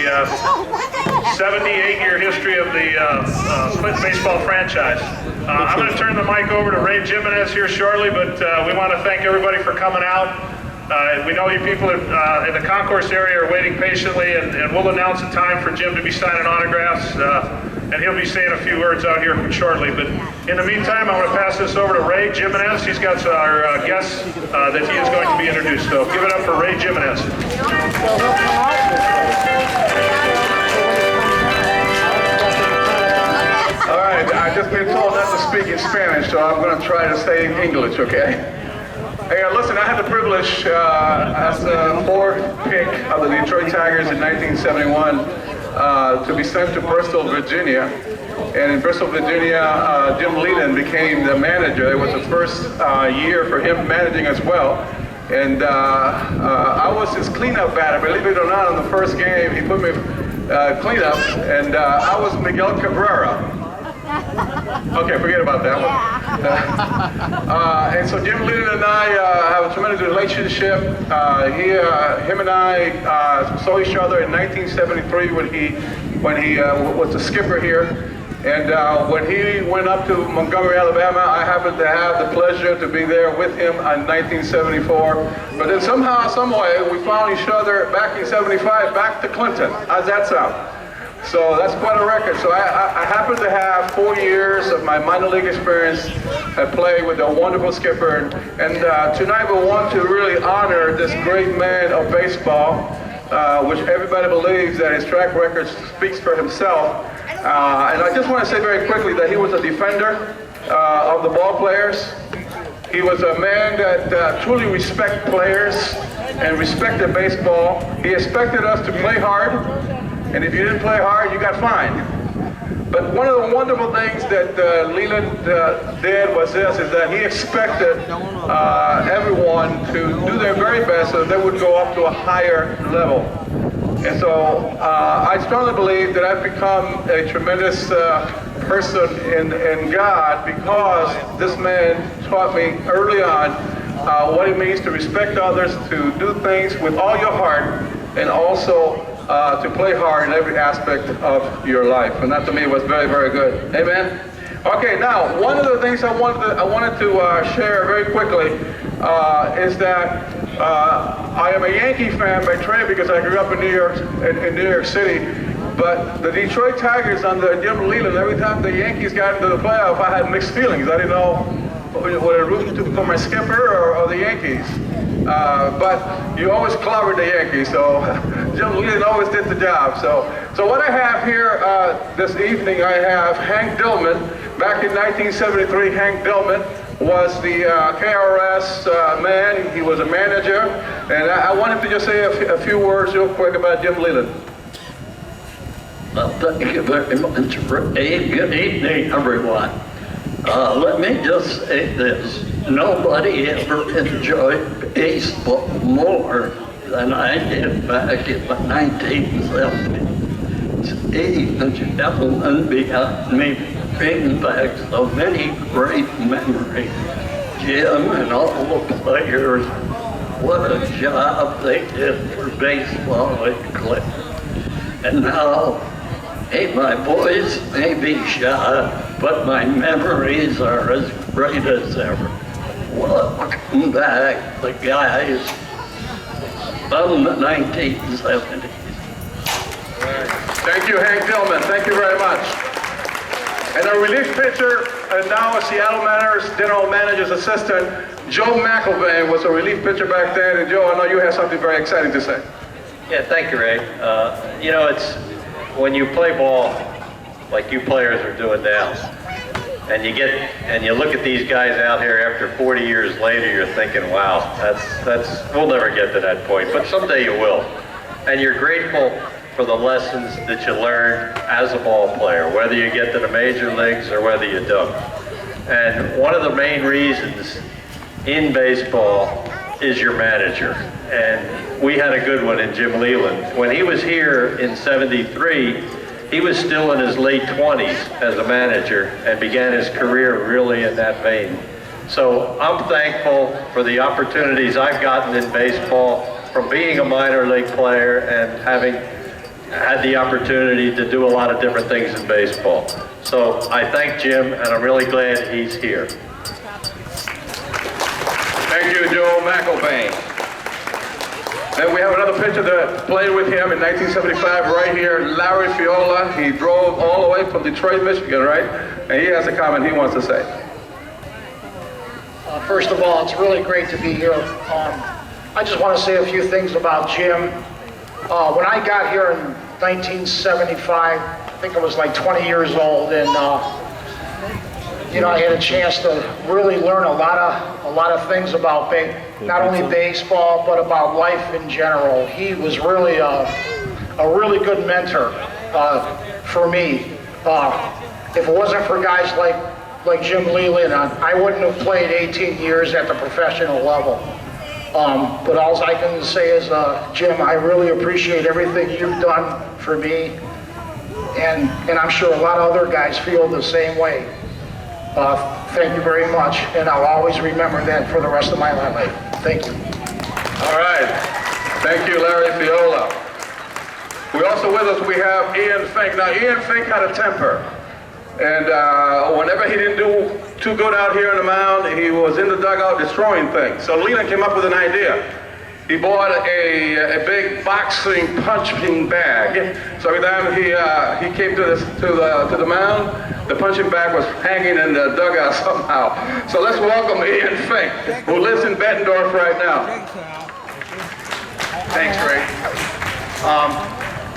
78-year history of the Clinton baseball franchise. I'm going to turn the mic over to Ray Jimenez here shortly, but we want to thank everybody for coming out. We know you people in the concourse area are waiting patiently, and we'll announce a time for Jim to be signing autographs, and he'll be saying a few words out here shortly. But in the meantime, I'm going to pass this over to Ray Jimenez. He's got our guests that he is going to be introduced. So give it up for Ray Jimenez. All right, I've just been told not to speak in Spanish, so I'm going to try to say English, okay? Hey, listen, I had the privilege as the fourth pick of the Detroit Tigers in 1971 to be sent to Bristol, Virginia. And in Bristol, Virginia, Jim Leyland became the manager. It was the first year for him managing as well. And I was his cleanup batter. Believe it or not, on the first game, he put me cleanup, and I was Miguel Cabrera. Okay, forget about that one. And so Jim Leyland and I have a tremendous relationship. Him and I saw each other in 1973 when he was the skipper here. And when he went up to Montgomery, Alabama, I happened to have the pleasure to be there with him in 1974. But then somehow, some way, we found each other back in 75, back to Clinton. How's that sound? So that's quite a record. So I happen to have 4 years of my minor league experience at play with a wonderful skipper. And tonight we want to really honor this great man of baseball, which everybody believes that his track record speaks for himself. And I just want to say very quickly that he was a defender of the ball players. He was a man that truly respected players and respected baseball. He expected us to play hard. And if you didn't play hard, you got fined. But one of the wonderful things that Leyland did was this, is that he expected everyone to do their very best so that they would go up to a higher level. And so I strongly believe that I've become a tremendous person in God because this man taught me early on what it means to respect others, to do things with all your heart, and also to play hard in every aspect of your life. And that to me was very, very good. Amen? Okay, now, one of the things I wanted to share very quickly is that I am a Yankee fan by trade because I grew up in New York City. But the Detroit Tigers under Jim Leyland, every time the Yankees got into the playoff, I had mixed feelings. I didn't know whether to root for my skipper or the Yankees. But you always clobbered the Yankees, so Jim Leyland always did the job. So what I have here this evening, I have Hank Dillman. Back in 1973, Hank Dillman was the KRS man. He was a manager, and I wanted to just say a few words real quick about Jim Leyland. Well, thank you very much, Ray. Good evening, everyone. Let me just say this. Nobody ever enjoyed baseball more than I did back in the 1970s. The gentleman behind me bring back so many great memories. Jim and all the players, what a job they did for baseball at Clinton. And now, hey, my voice may be shy, but my memories are as great as ever. Welcome back, the guys from the 1970s. Thank you, Hank Dillman. Thank you very much. And our relief pitcher, and now a Seattle Mariners general manager's assistant, Joe McElvain, was a relief pitcher back then. And Joe, I know you have something very exciting to say. Yeah, thank you, Ray. You know, it's when you play ball like you players are doing now, and you look at these guys out here after 40 years later, you're thinking, wow, we'll never get to that point, but someday you will. And you're grateful for the lessons that you learned as a ball player, whether you get to the major leagues or whether you don't. And one of the main reasons in baseball is your manager. And we had a good one in Jim Leyland. When he was here in '73, he was still in his late 20s as a manager and began his career really in that vein. So I'm thankful for the opportunities I've gotten in baseball from being a minor league player and having had the opportunity to do a lot of different things in baseball. So I thank Jim, and I'm really glad he's here. Thank you, Joe McElvain. Then we have another pitcher that played with him in 1975 right here, Larry Fiola. He drove all the way from Detroit, Michigan, right? And he has a comment he wants to say. First of all, it's really great to be here. I just want to say a few things about Jim. When I got here in 1975, I think I was like 20 years old, and you know, I had a chance to really learn a lot of things about not only baseball but about life in general. He was really a really good mentor for me. If it wasn't for guys like Jim Leyland, I wouldn't have played 18 years at the professional level. But all I can say is, Jim, I really appreciate everything you've done for me, and I'm sure a lot of other guys feel the same way. Thank you very much, and I'll always remember that for the rest of my life. Thank you. All right. Thank you, Larry Fiola. We also with us, we have Ian Fink. Now, Ian Fink had a temper. And whenever he didn't do too good out here on the mound, he was in the dugout destroying things. So Leyland came up with an idea. He bought a big boxing punching bag. So every time he came to the mound, the punching bag was hanging in the dugout somehow. So let's welcome Ian Fink, who lives in Bettendorf right now. Thanks, Ray.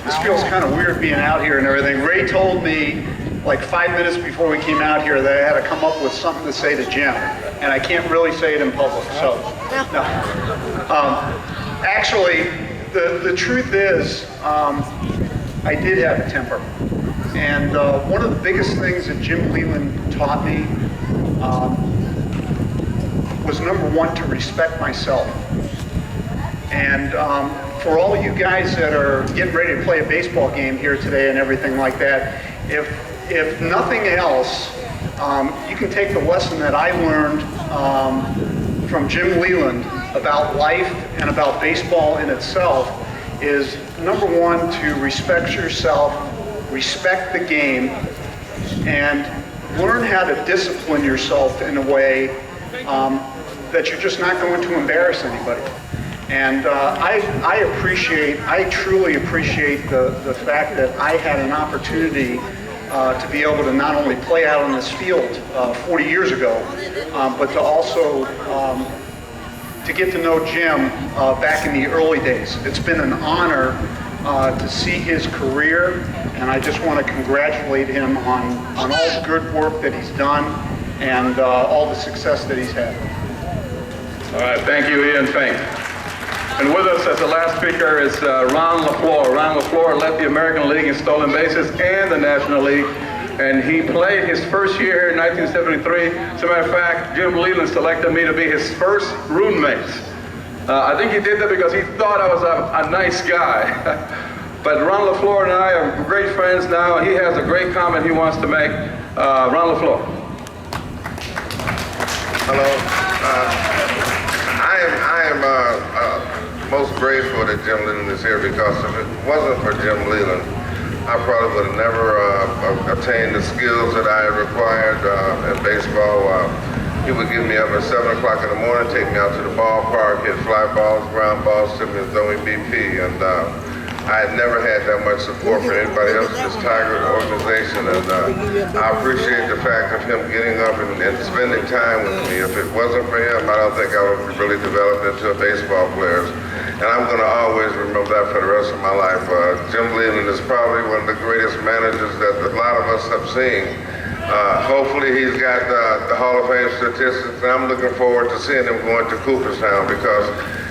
This feels kind of weird being out here and everything. Ray told me like 5 minutes before we came out here that I had to come up with something to say to Jim, and I can't really say it in public, so no. Actually, the truth is, I did have a temper, and one of the biggest things that Jim Leyland taught me was, number one, to respect myself. And for all of you guys that are getting ready to play a baseball game here today and everything like that, if nothing else, you can take the lesson that I learned from Jim Leyland about life and about baseball in itself is, number one, to respect yourself, respect the game, and learn how to discipline yourself in a way that you're just not going to embarrass anybody. And I truly appreciate the fact that I had an opportunity to be able to not only play out on this field 40 years ago, but to also to get to know Jim back in the early days. It's been an honor to see his career, and I just want to congratulate him on all the good work that he's done and all the success that he's had. All right, thank you, Ian Fink. And with us as the last speaker is Ron LaFleur. Ron LaFleur led the American League in stolen bases and the National League, and he played his first year here in 1973. As a matter of fact, Jim Leyland selected me to be his first roommate. I think he did that because he thought I was a nice guy. But Ron LaFleur and I are great friends now, and he has a great comment he wants to make. Ron LaFleur. Hello. I am most grateful that Jim Leyland is here, because if it wasn't for Jim Leyland, I probably would have never attained the skills that I required in baseball. He would get me up at 7 o'clock in the morning, take me out to the ballpark, hit fly balls, ground balls, tip me as though BP, and I had never had that much support from anybody else in this Tiger organization, and I appreciate the fact of him getting up and spending time with me. If it wasn't for him, I don't think I would have really developed into a baseball player. And I'm going to always remember that for the rest of my life. Jim Leyland is probably one of the greatest managers that a lot of us have seen. Hopefully he's got the Hall of Fame statistics, and I'm looking forward to seeing him going to Cooperstown, because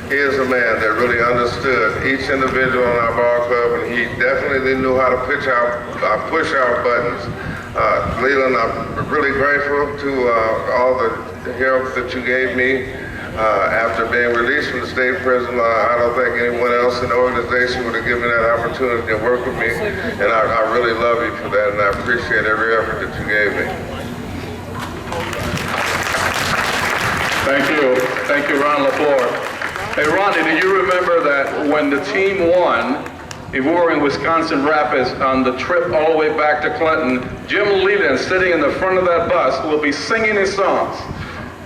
he is a man that really understood each individual in our ball club, and he definitely knew how to push our buttons. Leyland, I'm really grateful to all the help that you gave me. After being released from the state prison, I don't think anyone else in the organization would have given me that opportunity to work with me, and I really love you for that, and I appreciate every effort that you gave me. Thank you, Ron LaFleur. Hey, Ronnie, do you remember that when the team won, if we were in Wisconsin Rapids on the trip all the way back to Clinton, Jim Leyland, sitting in the front of that bus, will be singing his songs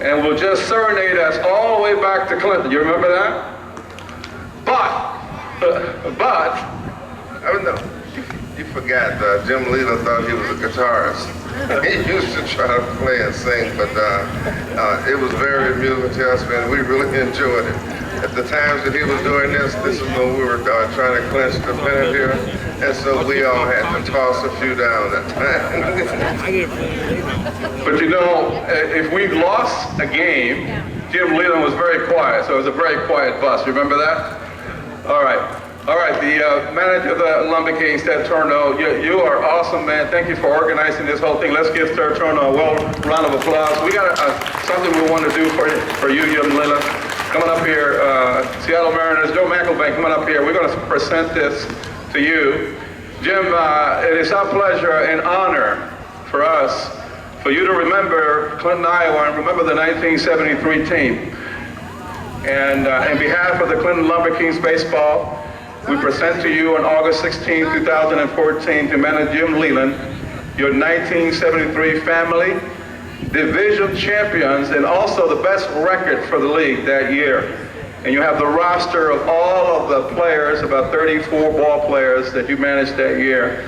and will just serenade us all the way back to Clinton. You remember that? But, I don't know. You forgot, Jim Leyland thought he was a guitarist. He used to try to play and sing, but it was very amusing to us, man. We really enjoyed it. At the times that he was doing this is when we were trying to clinch the pennant here, and so we all had to toss a few down at times. But you know, if we lost a game, Jim Leyland was very quiet, so it was a very quiet bus. Remember that? All right. All right, the manager of the Lumberkings, Ted Turno, you are awesome, man. Thank you for organizing this whole thing. Let's give Ted Turno a round of applause. We got something we want to do for you, Jim Leyland. Coming up here, Seattle Mariners, Joe McElvain, coming up here. We're going to present this to you. Jim, it is our pleasure and honor for us for you to remember Clinton, Iowa, and remember the 1973 team. And in behalf of the Clinton Lumberkings baseball, we present to you on August 16, 2014, to manager Jim Leyland, your 1973 family division champions and also the best record for the league that year. And you have the roster of all of the players, about 34 ball players that you managed that year.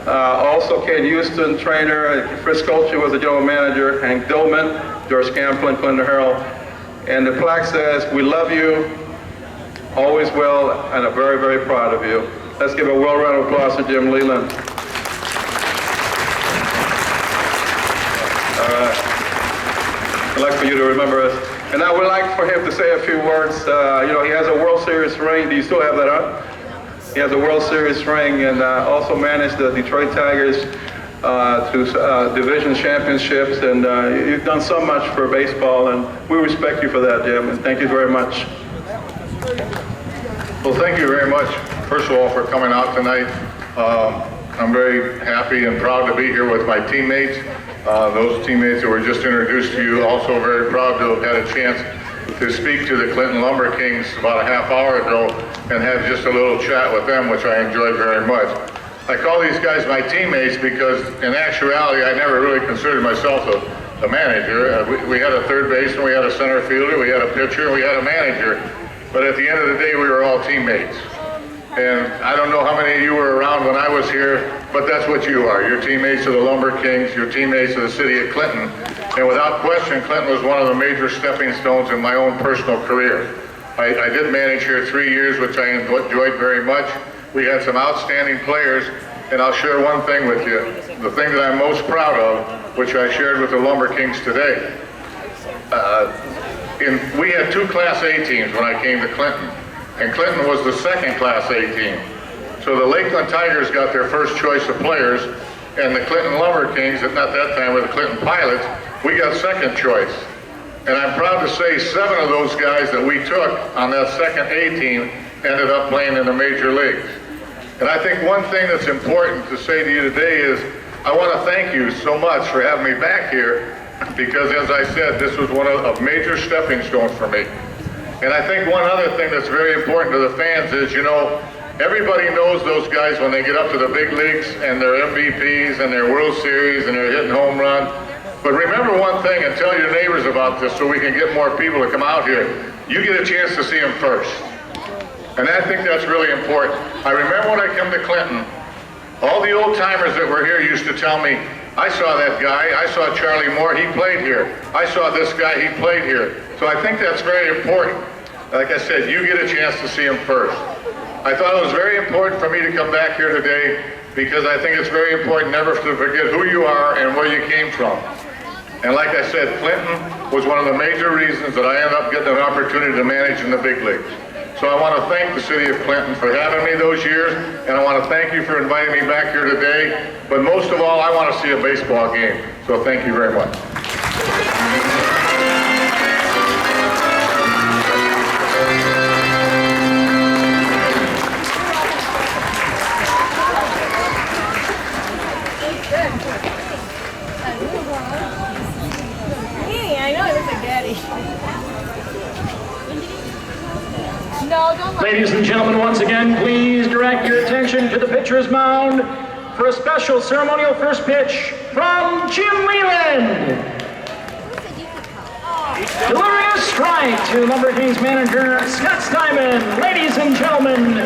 Also Ken Houston, trainer, Fritz Kolcher was the general manager, Hank Dillman, George Camplin, Clinton Herald. And the plaque says, "We love you, always will, and are very, very proud of you." Let's give a well round of applause to Jim Leyland. I'd like for you to remember us. And I would like for him to say a few words. You know, he has a World Series ring. Do you still have that on? He has a World Series ring and also managed the Detroit Tigers to division championships. And you've done so much for baseball, and we respect you for that, Jim. And thank you very much. Well, thank you very much, first of all, for coming out tonight. I'm very happy and proud to be here with my teammates. Those teammates that were just introduced to you, also very proud to have had a chance to speak to the Clinton Lumberkings about a half hour ago and have just a little chat with them, which I enjoyed very much. I call these guys my teammates because in actuality, I never really considered myself a manager. We had a third baseman, we had a center fielder, we had a pitcher, we had a manager. But at the end of the day, we were all teammates. And I don't know how many of you were around when I was here, but that's what you are. You're teammates of the Lumberkings, you're teammates of the city of Clinton. And without question, Clinton was one of the major stepping stones in my own personal career. I did manage here 3 years, which I enjoyed very much. We had some outstanding players, and I'll share one thing with you. The thing that I'm most proud of, which I shared with the Lumberkings today. We had 2 Class A teams when I came to Clinton, and Clinton was the second Class A team. So the Lakeland Tigers got their first choice of players, and the Clinton Lumberkings, at that time were the Clinton Pilots, we got second choice. And I'm proud to say 7 of those guys that we took on that second A team ended up playing in the major leagues. And I think one thing that's important to say to you today is, I want to thank you so much for having me back here, because as I said, this was one of major stepping stones for me. And I think one other thing that's very important to the fans is, you know, everybody knows those guys when they get up to the big leagues and they're MVPs and they're World Series and they're hitting home run. But remember one thing and tell your neighbors about this so we can get more people to come out here. You get a chance to see them first. And I think that's really important. I remember when I came to Clinton, all the old timers that were here used to tell me, I saw that guy, I saw Charlie Moore, he played here. I saw this guy, he played here. So I think that's very important. Like I said, you get a chance to see him first. I thought it was very important for me to come back here today because I think it's very important never to forget who you are and where you came from. And like I said, Clinton was one of the major reasons that I ended up getting an opportunity to manage in the big leagues. So I want to thank the city of Clinton for having me those years, and I want to thank you for inviting me back here today. But most of all, I want to see a baseball game. So thank you very much. Ladies and gentlemen, once again, please direct direct your attention to the pitcher's mound for a special ceremonial first pitch from Jim Leyland. Delivering a strike to Lumberkings manager Scott Steinman. Ladies and gentlemen,